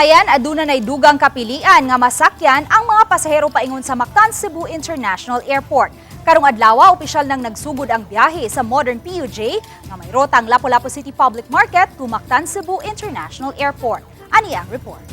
Hayan, aduna nay dugang kapilian nga masakyan ang mga pasahero paingon sa Mactan-Cebu International Airport. Karong adlawa, opisyal nang nagsugod ang biyahe sa modern PUJ nga may rotang Lapu-Lapu City Public Market to Mactan-Cebu International Airport. Ani ang report.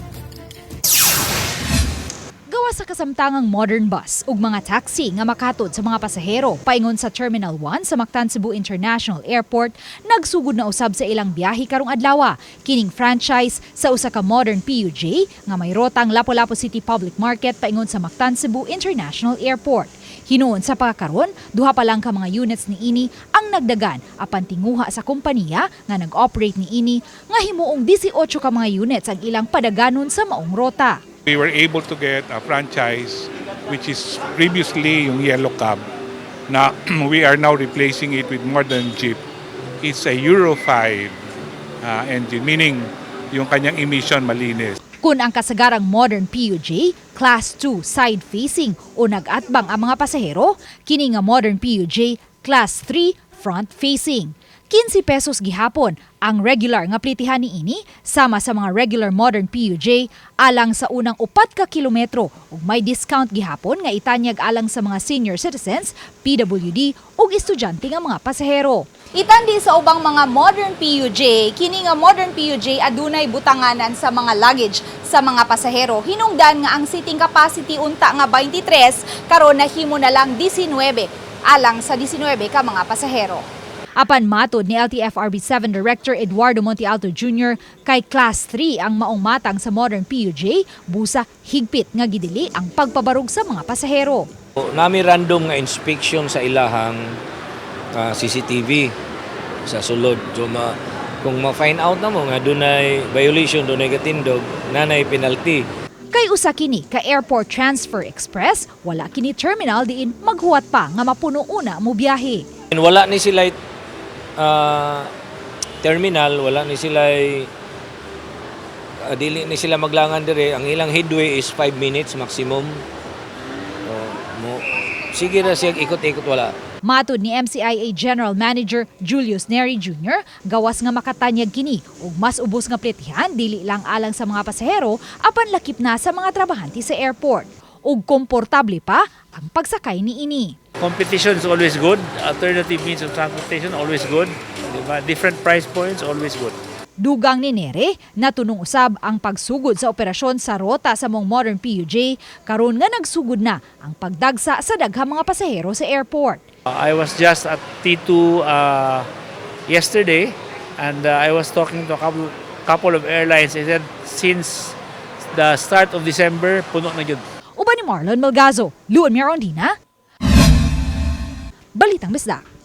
Gawa sa kasamtangang modern bus ug mga taxi nga makatod sa mga pasahero paingon sa Terminal 1 sa Mactan-Cebu International Airport, nagsugod na usab sa ilang biyahe karong adlawa. Kining franchise sa usa ka modern PUJ nga may rotang Lapu-Lapu City Public Market paingon sa Mactan-Cebu International Airport. Hinuon sa pagkakaron, duha pa lang ka mga units ni ini ang nagdagan apan tinguha sa kompanya nga nag-operate ni ini nga himuong 18 ka mga units ang ilang padaganon sa maong rota. We were able to get a franchise which is previously yung yellow cab. Na we are now replacing it with modern jeep. It's a Euro 5 engine, meaning yung kanyang emission malinis. Kung ang kasagarang modern PUJ, Class 2 side-facing o nag-atbang ang mga pasahero, kini nga modern PUJ, Class 3 front-facing. 15 pesos gihapon ang regular nga plitihan ni ini sama sa mga regular modern PUJ alang sa unang 4 ka kilometro ug may discount gihapon nga itanyag alang sa mga senior citizens, PWD ug estudyante nga mga pasahero. Itandi sa ubang mga modern PUJ, kini nga modern PUJ adunay butanganan sa mga luggage sa mga pasahero. Hinungdan nga ang seating capacity unta nga 23 karon nahimo na lang 19 alang sa 19 ka mga pasahero. Apan matod ni LTFRB 7 Director Eduardo Montialto Jr. kay Class 3 ang maong matang sa modern PUJ, busa higpit nga gidili ang pagpabarog sa mga pasahero. Nami random nga inspection sa ilahang CCTV sa sulod. So, kung ma-find out na mo nga dunay violation, dunay katindog, nanay penalty. Kay usa kini ka Airport Transfer Express, wala kini terminal diin maghuwat pa nga mapuno una mo biyahe. Wala ni sila terminal, wala ni sila dili ni sila maglangan dire. Ang ilang headway is 5 minutes maximum. Sige ra siya ikot-ikot wala. Matod ni MCIA General Manager Julius Neri Jr., gawas nga makatanyag kini ug mas ubos nga pletihan dili lang alang sa mga pasahero apan lakip na sa mga trabahante sa airport. Ug komportable pa ang pagsakay ni ini. Competition is always good. Alternative means of transportation always good. Diba? Different price points always good. Dugang ni Nere, natunong usab ang pagsugod sa operasyon sa rota sa mong modern PUJ, karon nga nagsugod na ang pagdagsa sa daghang mga pasahero sa airport. I was just at T2 yesterday and I was talking to a couple of airlines. They said since the start of December, puno na yun. Uban ni Marlon Malgazo, Luan Mirondina, Balitang Bisdak.